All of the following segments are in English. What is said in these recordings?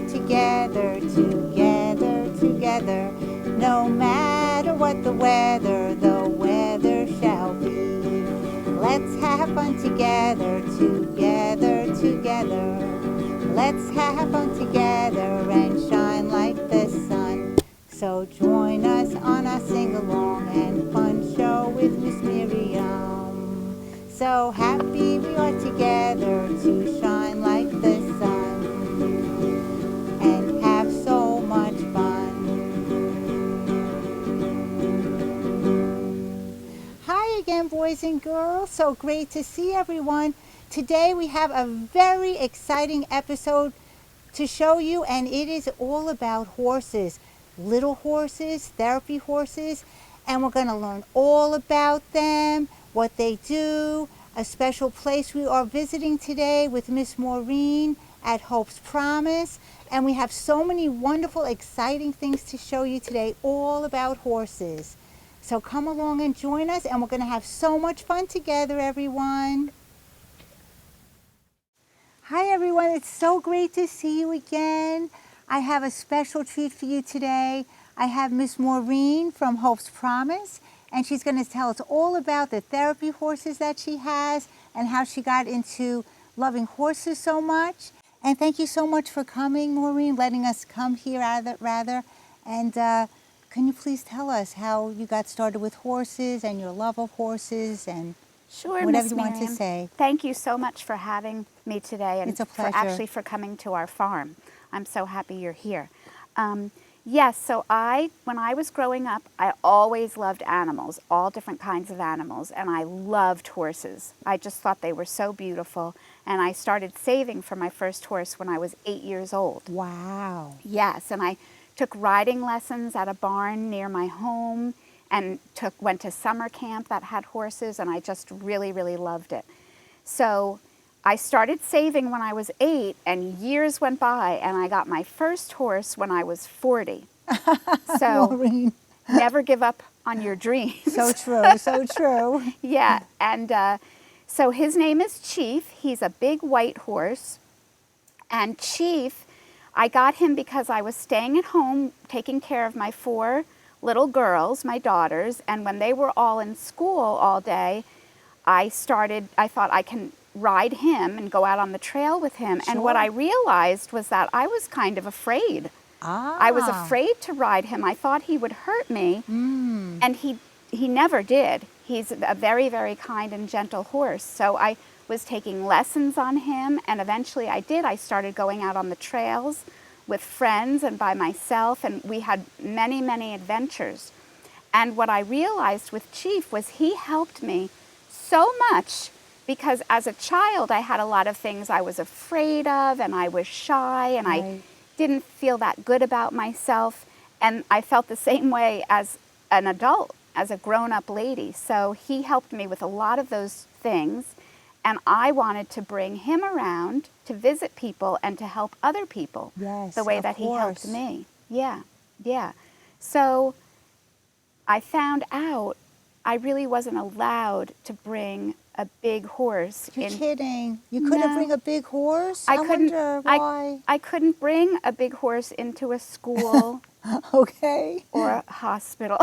together, together, together. No matter what the weather shall be. Let's have fun together, together, together. Let's have fun together and shine like the sun. So join us on our sing-along and fun show with Miss Miriam. So happy we are together to shine like the sun and have so much fun. Hi again, boys and girls. So great to see everyone. Today we have a very exciting episode to show you, and it is all about horses. Little horses, therapy horses, and we're going to learn all about them, what they do, a special place we are visiting today with Miss Maureen at Hope's Promise, and we have so many wonderful, exciting things to show you today, all about horses. So come along and join us, and we're going to have so much fun together, everyone. Hi everyone, it's so great to see you again. I have a special treat for you today. I have Miss Maureen from Hope's Promise, and she's going to tell us all about the therapy horses that she has and how she got into loving horses so much. And thank you so much for coming, Maureen, letting us come here rather. And can you please tell us how you got started with horses and your love of horses and Sure, whatever Miss you want Miriam. to say. Thank you so much for having me today and It's a pleasure. for coming to our farm. I'm so happy you're here. Yes, so when I was growing up, I always loved animals, all different kinds of animals, and I loved horses. I just thought they were so beautiful, and I started saving for my first horse when I was 8 years old. Wow. Yes, and I took riding lessons at a barn near my home, and went to summer camp that had horses, and I just really, really loved it. So I started saving when I was 8, and years went by, and I got my first horse when I was 40. So Maureen. never give up on your dreams. So true, so true. Yeah, and so his name is Chief. He's a big white horse, and Chief, I got him because I was staying at home taking care of my 4 little girls, my daughters, and when they were all in school all day, I thought I can ride him and go out on the trail with him. Sure. And what I realized was that I was kind of afraid. I was afraid to ride him. I thought he would hurt me, and he never did. He's a very, very kind and gentle horse. So I was taking lessons on him, and eventually I did. I started going out on the trails with friends and by myself, and we had many, many adventures. And what I realized with Chief was he helped me so much, because as a child I had a lot of things I was afraid of, and I was shy, and I didn't feel that good about myself, and I felt the same way as an adult, as a grown-up lady. So he helped me with a lot of those things, and I wanted to bring him around to visit people and to help other people the way that he helped me. Yeah, yeah. So I found out I really wasn't allowed to bring a big horse. You're kidding. You couldn't bring a big horse? I wonder why. I couldn't bring a big horse into a school Okay. or a hospital.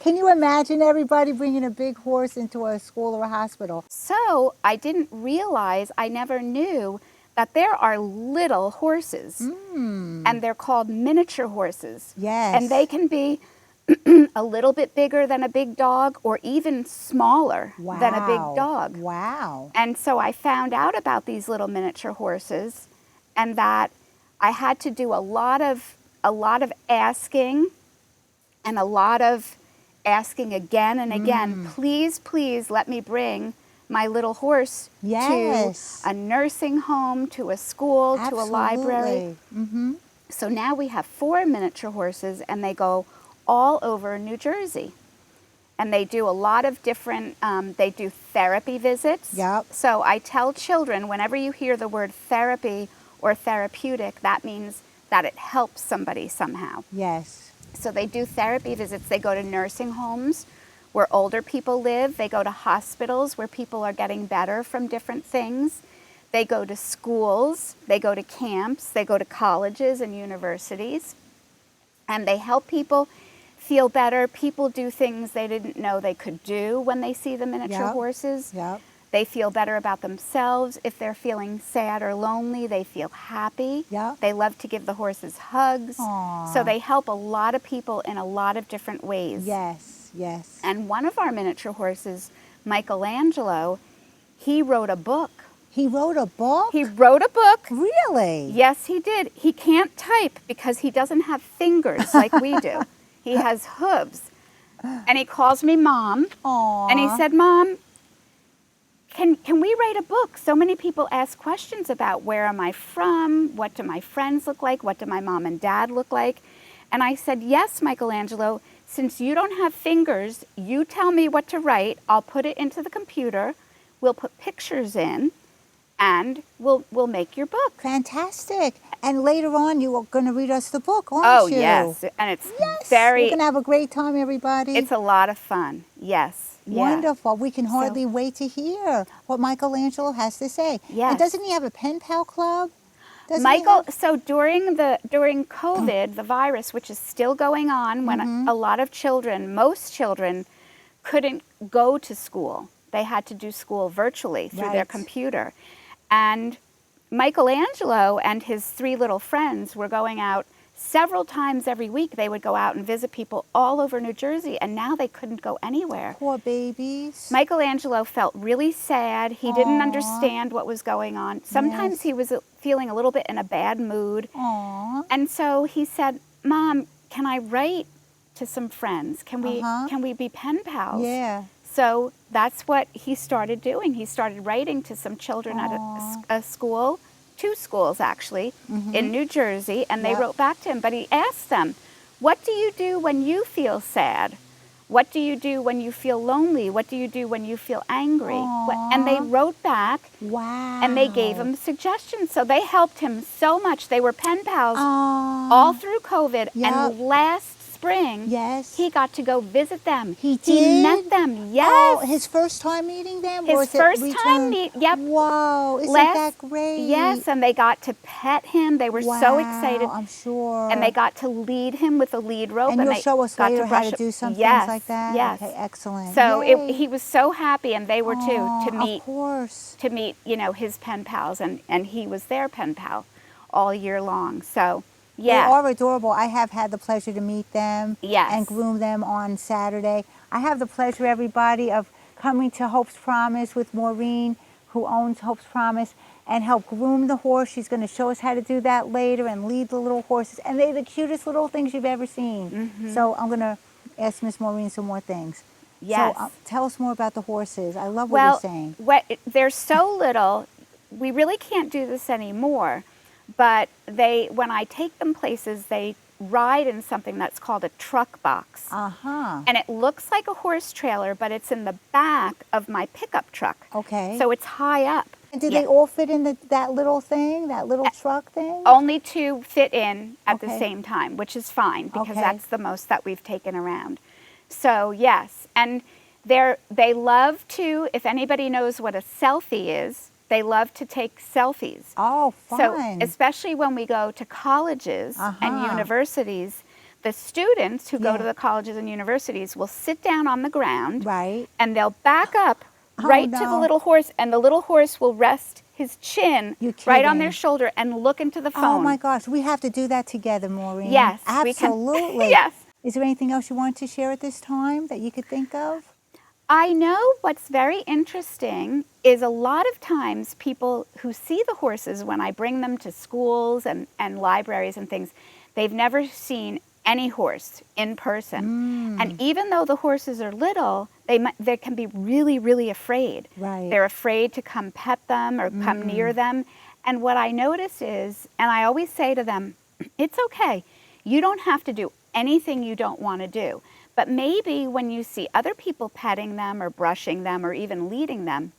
Can you imagine everybody bringing a big horse into a school or a hospital? So I didn't realize, I never knew that there are little horses, and they're called miniature horses. Yes. And they can be a little bit bigger than a big dog, or even smaller than a big dog. Wow. And so I found out about these little miniature horses, and that I had to do a lot of asking, and a lot of asking again and again. Please, please let me bring my little horse to a nursing home, to a school, to a library. So now we have 4 miniature horses, and they go all over New Jersey. And they do a lot of different, they do therapy visits. Yep. So I tell children, whenever you hear the word therapy or therapeutic, that means that it helps somebody somehow. Yes. So they do therapy visits. They go to nursing homes where older people live. They go to hospitals where people are getting better from different things. They go to schools, they go to camps, they go to colleges and universities, and they help people feel better. People do things they didn't know they could do when they see the miniature horses. Yep. They feel better about themselves. If they're feeling sad or lonely, they feel happy. Yep. They love to give the horses hugs. Aww. So they help a lot of people in a lot of different ways. Yes, yes. And one of our miniature horses, Michelangelo, he wrote a book. He wrote a book? He wrote a book. Really? Yes, he did. He can't type because he doesn't have fingers like we do. He has hooves. And he calls me Mom. Aww. And he said, Mom, can we write a book? So many people ask questions about where am I from? What do my friends look like? What do my mom and dad look like? And I said, yes, Michelangelo, since you don't have fingers, you tell me what to write. I'll put it into the computer. We'll put pictures in, and we'll make your book. Fantastic. And later on, you are going to read us the book, aren't you? Oh, yes. And it's We're going to have a great time, everybody. It's a lot of fun. Yes. Wonderful. We can hardly wait to hear what Michelangelo has to say. Yes. And doesn't he have a pen pal club? So during COVID, the virus, which is still going on, when a lot of children, most children, couldn't go to school. They had to do school virtually through their computer. And Michelangelo and his 3 little friends were going out several times every week. They would go out and visit people all over New Jersey, and now they couldn't go anywhere. Poor babies. Michelangelo felt really sad. He didn't understand what was going on. Sometimes he was feeling a little bit in a bad mood. Aww. And so he said, Mom, can I write to some friends? Can we be pen pals? Yeah. So that's what he started doing. He started writing to some children at a school, 2 schools actually, in New Jersey, and they wrote back to him. But he asked them, what do you do when you feel sad? What do you do when you feel lonely? What do you do when you feel angry? And they wrote back. Wow. And they gave him suggestions. So they helped him so much. They were pen pals all through COVID. Yep. And last spring, he got to go visit them. He did? He met them, yes. Oh, his first time meeting them? His first time meeting, yep. Wow, isn't that great? Yes, and they got to pet him. They were so excited. I'm sure. And they got to lead him with a lead rope. And you'll show us later how to do some things like that? Yes. Okay, excellent. So he was so happy, and they were too, to meet, of course. to meet, his pen pals, and he was their pen pal all year long. So, yeah. They are adorable. I have had the pleasure to meet them Yes. and groom them on Saturday. I have the pleasure, everybody, of coming to Hope's Promise with Maureen, who owns Hope's Promise, and help groom the horse. She's going to show us how to do that later and lead the little horses. And they're the cutest little things you've ever seen. So I'm going to ask Miss Maureen some more things. Yes. So tell us more about the horses. I love what you're saying. They're so little, we really can't do this anymore. But when I take them places, they ride in something that's called a truck box. And it looks like a horse trailer, but it's in the back of my pickup truck. Okay. So it's high up. And do they all fit in that little thing, that little truck thing? Only 2 fit in at the same time, which is fine because that's the most that we've taken around. So yes, and they love to, if anybody knows what a selfie is, they love to take selfies. Oh, fun. So especially when we go to colleges and universities, the students who go to the colleges and universities will sit down on the ground. Right. And they'll back up to the little horse, and the little horse will rest his chin right on their shoulder and look into the phone. Oh my gosh, we have to do that together, Maureen. Yes. Absolutely. Yes. Is there anything else you want to share at this time that you could think of? I know what's very interesting is a lot of times people who see the horses when I bring them to schools and libraries and things, they've never seen any horse in person. And even though the horses are little, they can be really, really afraid. Right. They're afraid to come pet them or come near them. And what I notice is, and I always say to them, it's okay. You don't have to do anything you don't want to do. But maybe when you see other people petting them or brushing them or even leading them,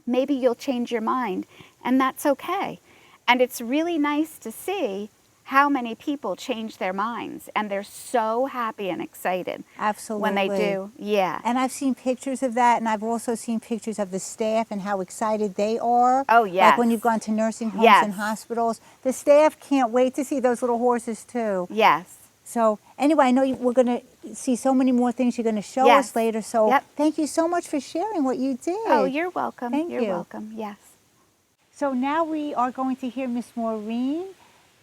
maybe you'll change your mind, and that's okay. And it's really nice to see how many people change their minds, and they're so happy and excited Absolutely. when they do. Yeah. And I've seen pictures of that, and I've also seen pictures of the staff and how excited they are. Oh, Like when yes. you've gone to nursing homes Yes. and hospitals. The staff can't wait to see those little horses too. Yes. So anyway, I know we're going to see so many more things you're going to show Yes. us later. So Yep. thank you so much for sharing what you did. Oh, you're welcome. Thank You're you. welcome. Yes. So now we are going to hear Miss Maureen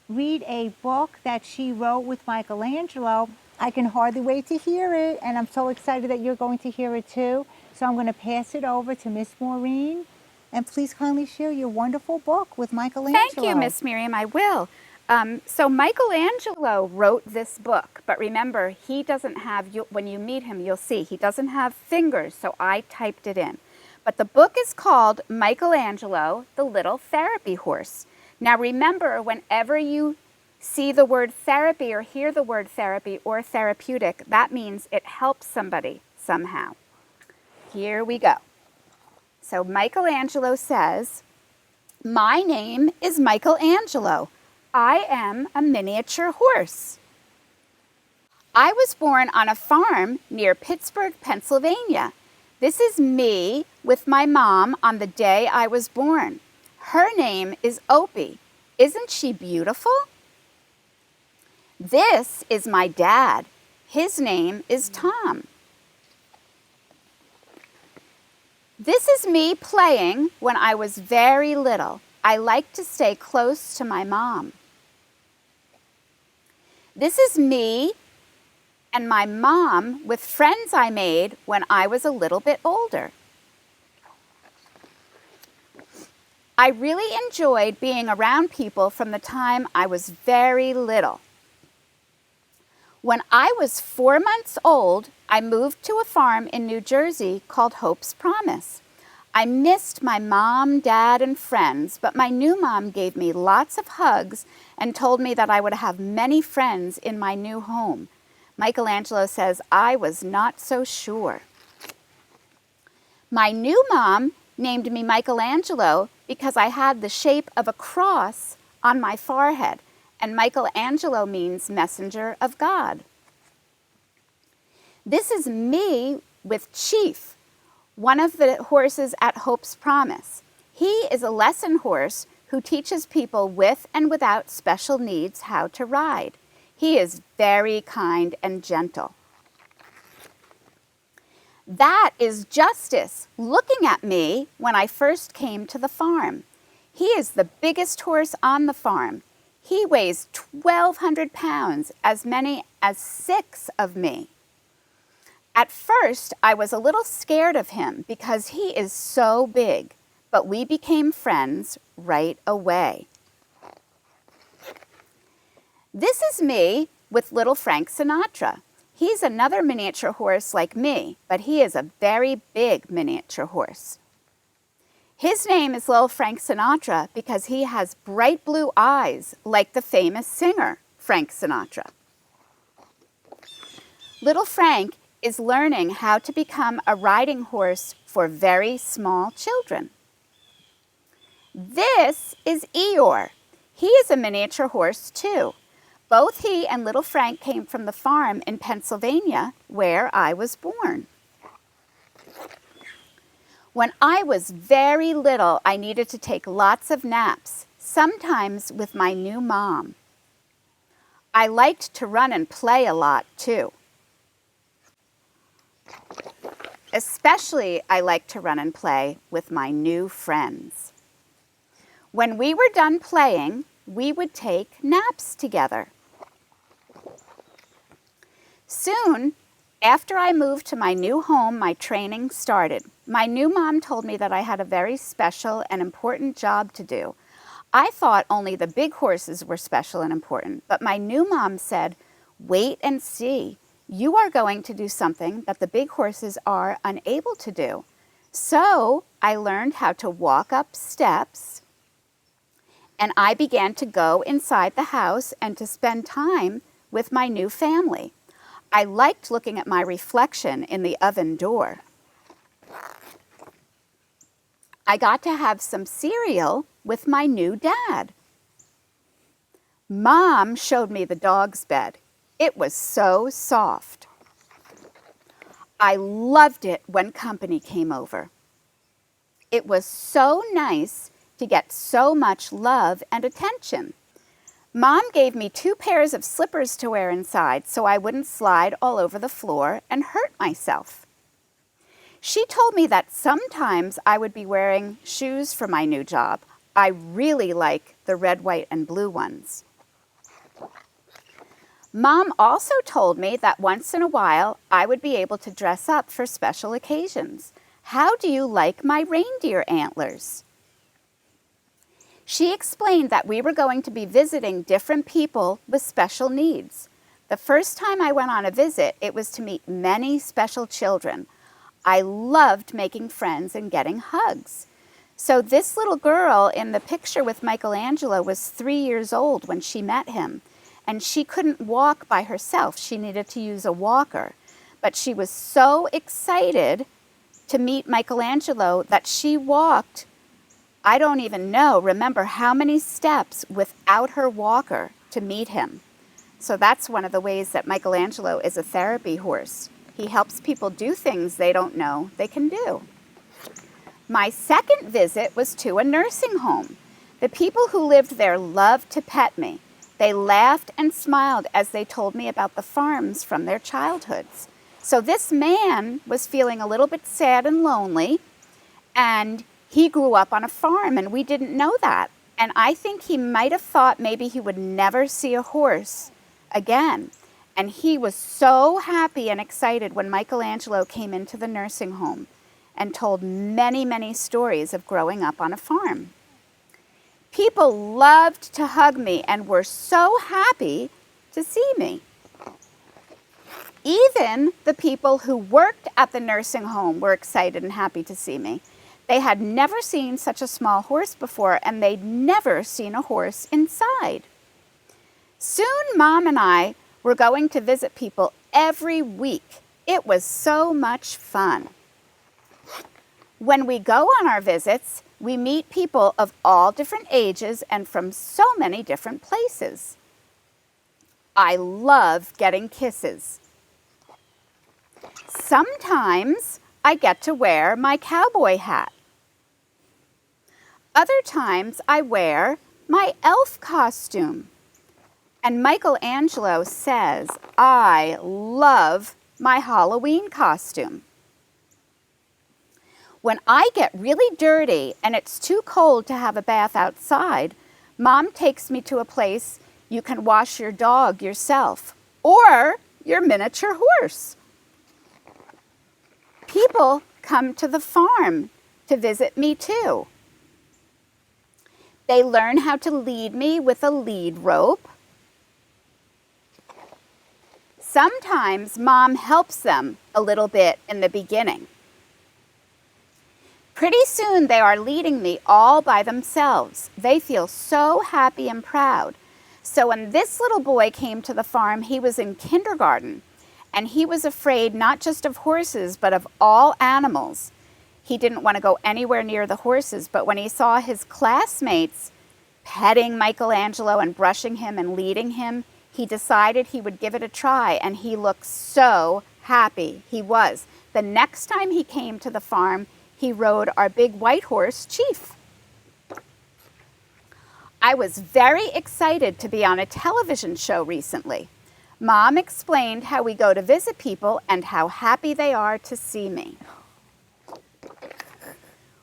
read a book that she wrote with Michelangelo. I can hardly wait to hear it, and I'm so excited that you're going to hear it too. So I'm going to pass it over to Miss Maureen, and please kindly share your wonderful book with Michelangelo. Thank you, Miss Miriam. I will. So Michelangelo wrote this book, but remember, he doesn't have, when you meet him, you'll see, he doesn't have fingers, so I typed it in. But the book is called Michelangelo, the Little Therapy Horse. Now remember, whenever you see the word therapy or hear the word therapy or therapeutic, that means it helps somebody somehow. Here we go. So Michelangelo says, "My name is Michelangelo. I am a miniature horse. I was born on a farm near Pittsburgh, Pennsylvania. This is me with my mom on the day I was born. Her name is Opie. Isn't she beautiful? This is my dad. His name is Tom. This is me playing when I was very little. I liked to stay close to my mom. This is me and my mom with friends I made when I was a little bit older. I really enjoyed being around people from the time I was very little. When I was 4 months old, I moved to a farm in New Jersey called Hope's Promise. I missed my mom, dad, and friends, but my new mom gave me lots of hugs and told me that I would have many friends in my new home. Michelangelo says I was not so sure. My new mom named me Michelangelo because I had the shape of a cross on my forehead, and Michelangelo means messenger of God. This is me with Chief, one of the horses at Hope's Promise. He is a lesson horse who teaches people with and without special needs how to ride. He is very kind and gentle. That is Justice looking at me when I first came to the farm. He is the biggest horse on the farm. He weighs 1,200 pounds, as many as 6 of me. At first, I was a little scared of him because he is so big, but we became friends right away. This is me with little Frank Sinatra. He's another miniature horse like me, but he is a very big miniature horse. His name is Little Frank Sinatra because he has bright blue eyes like the famous singer, Frank Sinatra. Little Frank is learning how to become a riding horse for very small children. This is Eeyore. He is a miniature horse too. Both he and little Frank came from the farm in Pennsylvania where I was born. When I was very little, I needed to take lots of naps, sometimes with my new mom. I liked to run and play a lot too. Especially, I liked to run and play with my new friends. When we were done playing, we would take naps together. Soon, after I moved to my new home, my training started. My new mom told me that I had a very special and important job to do. I thought only the big horses were special and important, but my new mom said, "Wait and see. You are going to do something that the big horses are unable to do." So I learned how to walk up steps, and I began to go inside the house and to spend time with my new family. I liked looking at my reflection in the oven door. I got to have some cereal with my new dad. Mom showed me the dog's bed. It was so soft. I loved it when company came over. It was so nice to get so much love and attention. Mom gave me 2 pairs of slippers to wear inside so I wouldn't slide all over the floor and hurt myself. She told me that sometimes I would be wearing shoes for my new job. I really like the red, white, and blue ones. Mom also told me that once in a while I would be able to dress up for special occasions. How do you like my reindeer antlers? She explained that we were going to be visiting different people with special needs. The first time I went on a visit, it was to meet many special children. I loved making friends and getting hugs. So this little girl in the picture with Michelangelo was 3 years old when she met him. And she couldn't walk by herself. She needed to use a walker. But she was so excited to meet Michelangelo that she walked, I don't even remember how many steps without her walker to meet him. So that's one of the ways that Michelangelo is a therapy horse. He helps people do things they don't know they can do. My second visit was to a nursing home. The people who lived there loved to pet me. They laughed and smiled as they told me about the farms from their childhoods. So this man was feeling a little bit sad and lonely, and he grew up on a farm, and we didn't know that. And I think he might have thought maybe he would never see a horse again. And he was so happy and excited when Michelangelo came into the nursing home and told many, many stories of growing up on a farm. People loved to hug me and were so happy to see me. Even the people who worked at the nursing home were excited and happy to see me. They had never seen such a small horse before, and they'd never seen a horse inside. Soon, Mom and I were going to visit people every week. It was so much fun. When we go on our visits, we meet people of all different ages and from so many different places. I love getting kisses. Sometimes I get to wear my cowboy hat. Other times I wear my elf costume. And Michelangelo says I love my Halloween costume. When I get really dirty and it's too cold to have a bath outside, Mom takes me to a place you can wash your dog yourself or your miniature horse. People come to the farm to visit me too. They learn how to lead me with a lead rope. Sometimes Mom helps them a little bit in the beginning. Pretty soon they are leading me all by themselves. They feel so happy and proud. So when this little boy came to the farm, he was in kindergarten, and he was afraid not just of horses, but of all animals. He didn't want to go anywhere near the horses, but when he saw his classmates petting Michelangelo and brushing him and leading him, he decided he would give it a try, and he looked so happy. He was. The next time he came to the farm, he rode our big white horse, Chief. I was very excited to be on a television show recently. Mom explained how we go to visit people and how happy they are to see me.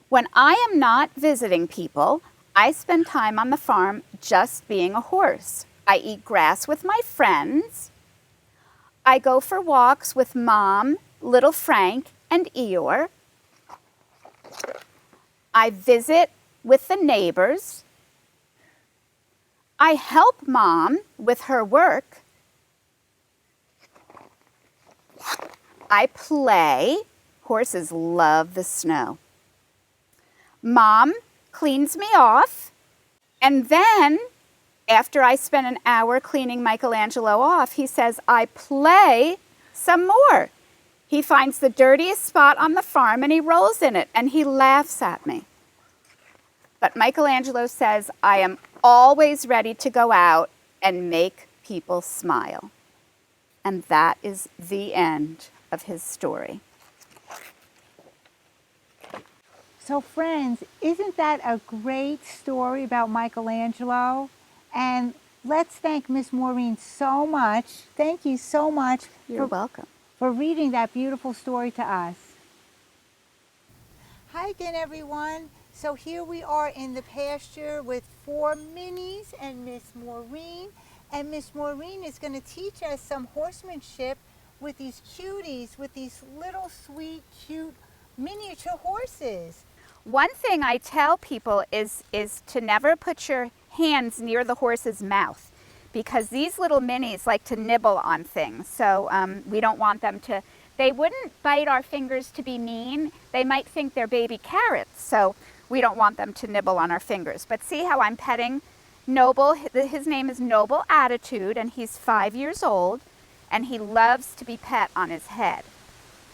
When I am not visiting people, I spend time on the farm just being a horse. I eat grass with my friends. I go for walks with Mom, little Frank, and Eeyore. I visit with the neighbors. I help Mom with her work. I play. Horses love the snow. Mom cleans me off, and then after I spend an hour cleaning Michelangelo off, he says, I play some more. He finds the dirtiest spot on the farm and he rolls in it and he laughs at me. But Michelangelo says, I am always ready to go out and make people smile. And that is the end of his story. So friends, isn't that a great story about Michelangelo? And let's thank Miss Maureen so much. Thank you so much You're welcome. for reading that beautiful story to us. Hi again, everyone. So here we are in the pasture with 4 minis and Miss Maureen. And Miss Maureen is going to teach us some horsemanship with these cuties, with these little sweet, cute miniature horses. One thing I tell people is to never put your hands near the horse's mouth, because these little minis like to nibble on things. So we don't want them to, they wouldn't bite our fingers to be mean. They might think they're baby carrots. So we don't want them to nibble on our fingers. But see how I'm petting Noble. His name is Noble Attitude, and he's 5 years old, and he loves to be pet on his head.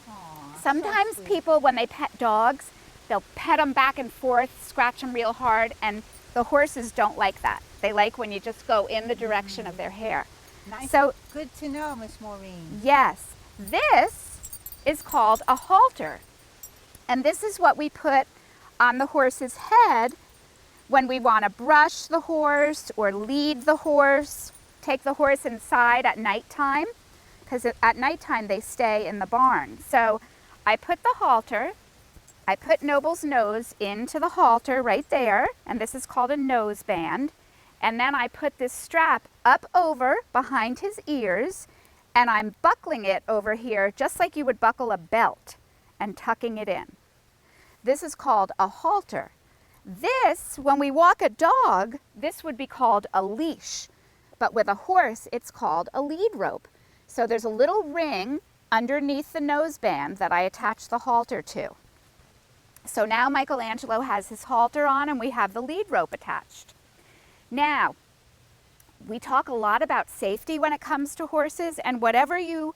Aww, sometimes so people, when they pet dogs, they'll pet them back and forth, scratch them real hard, and the horses don't like that. They like when you just go in the direction of their hair. Nice. So, good to know, Miss Maureen. yes, this is called a halter. And this is what we put on the horse's head when we want to brush the horse or lead the horse, take the horse inside at nighttime, because at nighttime they stay in the barn. So I put the halter, I put Noble's nose into the halter right there, and this is called a nose band. And then I put this strap up over behind his ears, and I'm buckling it over here just like you would buckle a belt and tucking it in. This is called a halter. This, when we walk a dog, this would be called a leash. But with a horse, it's called a lead rope. So there's a little ring underneath the nose band that I attach the halter to. So now Michelangelo has his halter on and we have the lead rope attached. Now, we talk a lot about safety when it comes to horses, and whatever you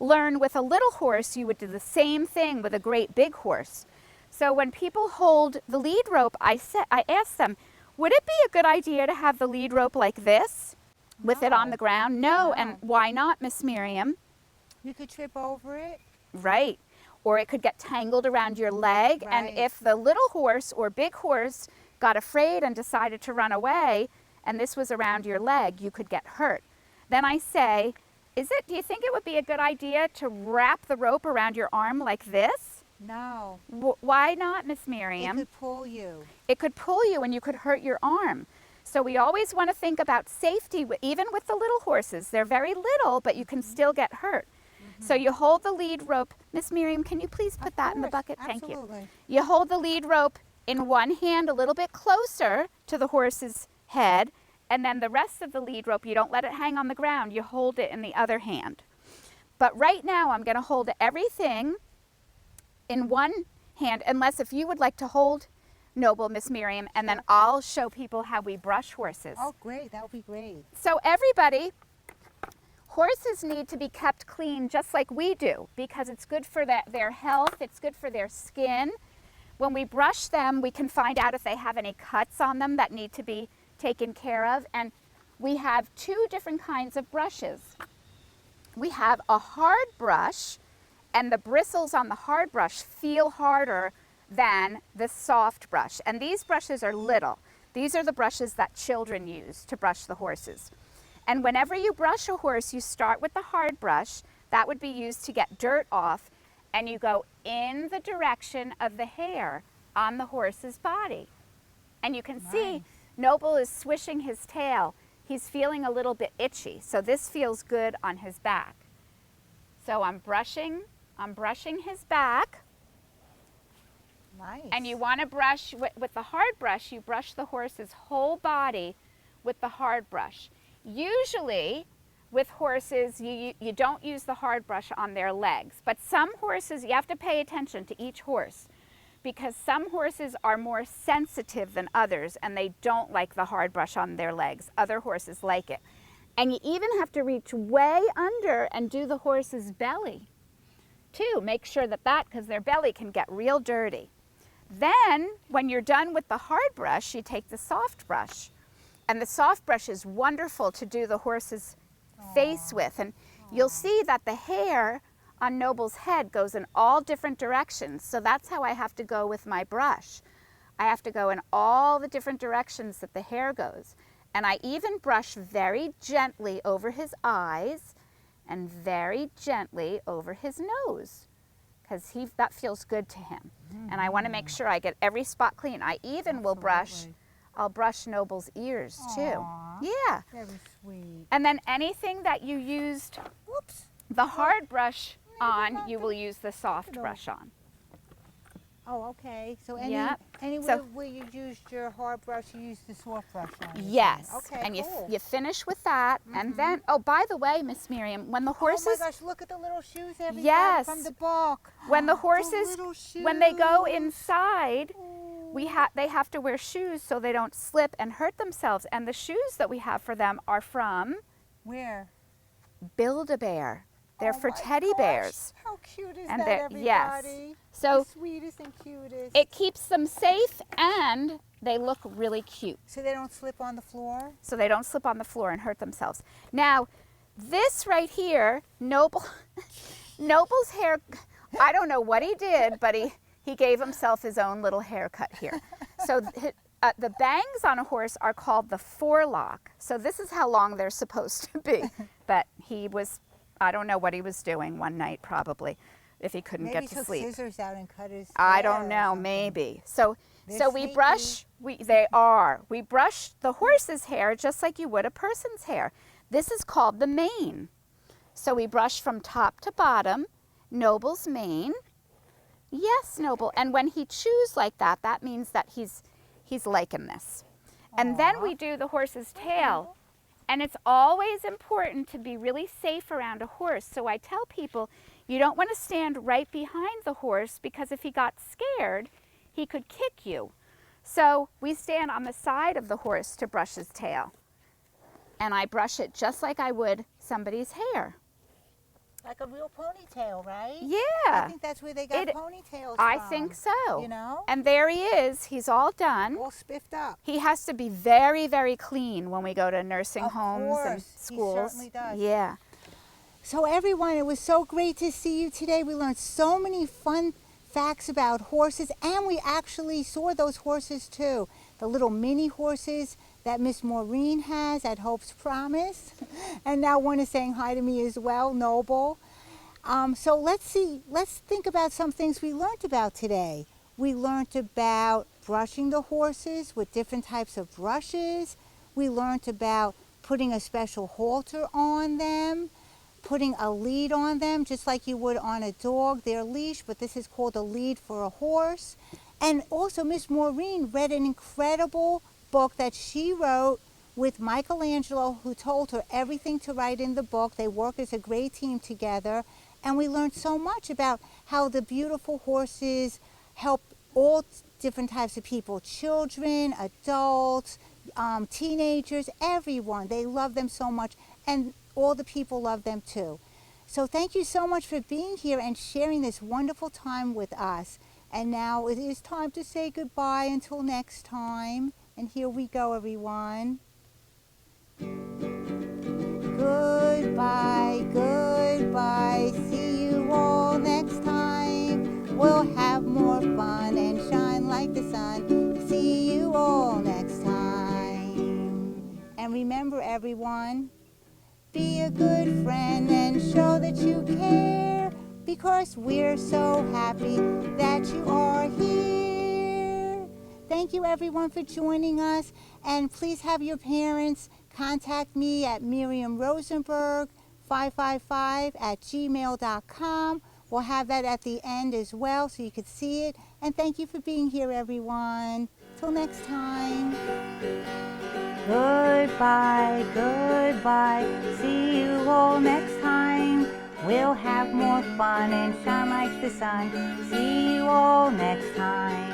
learn with a little horse, you would do the same thing with a great big horse. So when people hold the lead rope, I ask them, would it be a good idea to have the lead rope like this with it on the ground? No. And why not, Miss Miriam? You could trip over it. Right. Or it could get tangled around your leg. Right. And if the little horse or big horse got afraid and decided to run away, and this was around your leg, you could get hurt. Then I say, do you think it would be a good idea to wrap the rope around your arm like this? No. Why not, Miss Miriam? It could pull you. It could pull you and you could hurt your arm. So we always want to think about safety, even with the little horses. They're very little, but you can still get hurt. So you hold the lead rope. Miss Miriam, can you please put that in the bucket? Absolutely. Thank you. You hold the lead rope in one hand a little bit closer to the horse's head, and then the rest of the lead rope, you don't let it hang on the ground. You hold it in the other hand. But right now I'm going to hold everything in one hand, unless if you would like to hold Noble, Miss Miriam, and then I'll show people how we brush horses. Oh, great. That would be great. So everybody, horses need to be kept clean just like we do, because it's good for their health, it's good for their skin. When we brush them, we can find out if they have any cuts on them that need to be taken care of. And we have 2 different kinds of brushes. We have a hard brush, and the bristles on the hard brush feel harder than the soft brush. And these brushes are little. These are the brushes that children use to brush the horses. And whenever you brush a horse, you start with the hard brush. That would be used to get dirt off, and you go in the direction of the hair on the horse's body. And you can see Noble is swishing his tail. He's feeling a little bit itchy, so this feels good on his back. So I'm brushing his back. Nice. And you want to brush, with the hard brush, you brush the horse's whole body with the hard brush. Usually, with horses, you don't use the hard brush on their legs. But some horses, you have to pay attention to each horse, because some horses are more sensitive than others, and they don't like the hard brush on their legs. Other horses like it. And you even have to reach way under and do the horse's belly, too. Make sure that, because their belly can get real dirty. Then, when you're done with the hard brush, you take the soft brush And the soft brush is wonderful to do the horse's face with. And you'll see that the hair on Noble's head goes in all different directions. So that's how I have to go with my brush. I have to go in all the different directions that the hair goes. And I even brush very gently over his eyes and very gently over his nose, because that feels good to him. And I want to make sure I get every spot clean. I even will I'll brush Noble's ears too. Aw, yeah. very sweet. And then anything that you used Whoops. the hard brush on, you will use the soft brush on. Oh, okay. So Yep. anywhere where you used your hard brush, you used the soft brush on. Yes. Okay, and cool. you finish with that, and then, oh, by the way, Miss Miriam, when the horses... Oh my gosh, look at the little shoes, everybody, Yes. from the book. When the horses, little shoes. when they go inside, they have to wear shoes so they don't slip and hurt themselves. And the shoes that we have for them are from Where? Build-A-Bear. They're Oh for my teddy gosh, bears. How cute is And that, they're- everybody? yes. So the sweetest and cutest. it keeps them safe, and they look really cute. So they don't slip on the floor? So they don't slip on the floor and hurt themselves. Now, this right here, Noble's hair, I don't know what he did, but he gave himself his own little haircut here. So the bangs on a horse are called the forelock. So this is how long they're supposed to be. But I don't know what he was doing one night, probably, if he couldn't Maybe get to he took sleep. scissors out and cut his I hair don't or know, something. maybe. So They're we sneaky. brush, we brush the horse's hair just like you would a person's hair. This is called the mane. So we brush from top to bottom, Noble's mane. Yes, Noble. And when he chews like that, that means that he's liking this. And then we do the horse's tail. And it's always important to be really safe around a horse. So I tell people, you don't want to stand right behind the horse, because if he got scared, he could kick you. So we stand on the side of the horse to brush his tail. And I brush it just like I would somebody's hair. Like a real ponytail, right? Yeah. I think that's where they got ponytails I from, think so. You know? And there he is. He's all done. All spiffed up. He has to be very, very clean when we go to nursing Of homes and course. schools. He certainly does. Yeah. So everyone, it was so great to see you today. We learned so many fun facts about horses, and we actually saw those horses too. The little mini horses that Miss Maureen has at Hope's Promise. And now one is saying hi to me as well, Noble. So let's think about some things we learned about today. We learned about brushing the horses with different types of brushes. We learned about putting a special halter on them, putting a lead on them, just like you would on a dog, their leash, but this is called a lead for a horse. And also Miss Maureen read an incredible book that she wrote with Michelangelo, who told her everything to write in the book. They work as a great team together. And we learned so much about how the beautiful horses help all different types of people, children, adults, teenagers, everyone. They love them so much, and all the people love them too. So thank you so much for being here and sharing this wonderful time with us. And now it is time to say goodbye until next time. And here we go, everyone. Goodbye, goodbye, see you all next time. We'll have more fun and shine like the sun. See you all next time. And remember, everyone, be a good friend and show that you care, because we're so happy that you are here. Thank you, everyone, for joining us. And please have your parents contact me at Miriam Rosenberg 555@gmail.com. We'll have that at the end as well so you could see it. And thank you for being here, everyone. Till next time. Goodbye, goodbye. See you all next time. We'll have more fun and shine like the sun. See you all next time.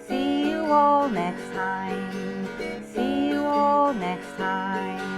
See you all next time. See you all next time.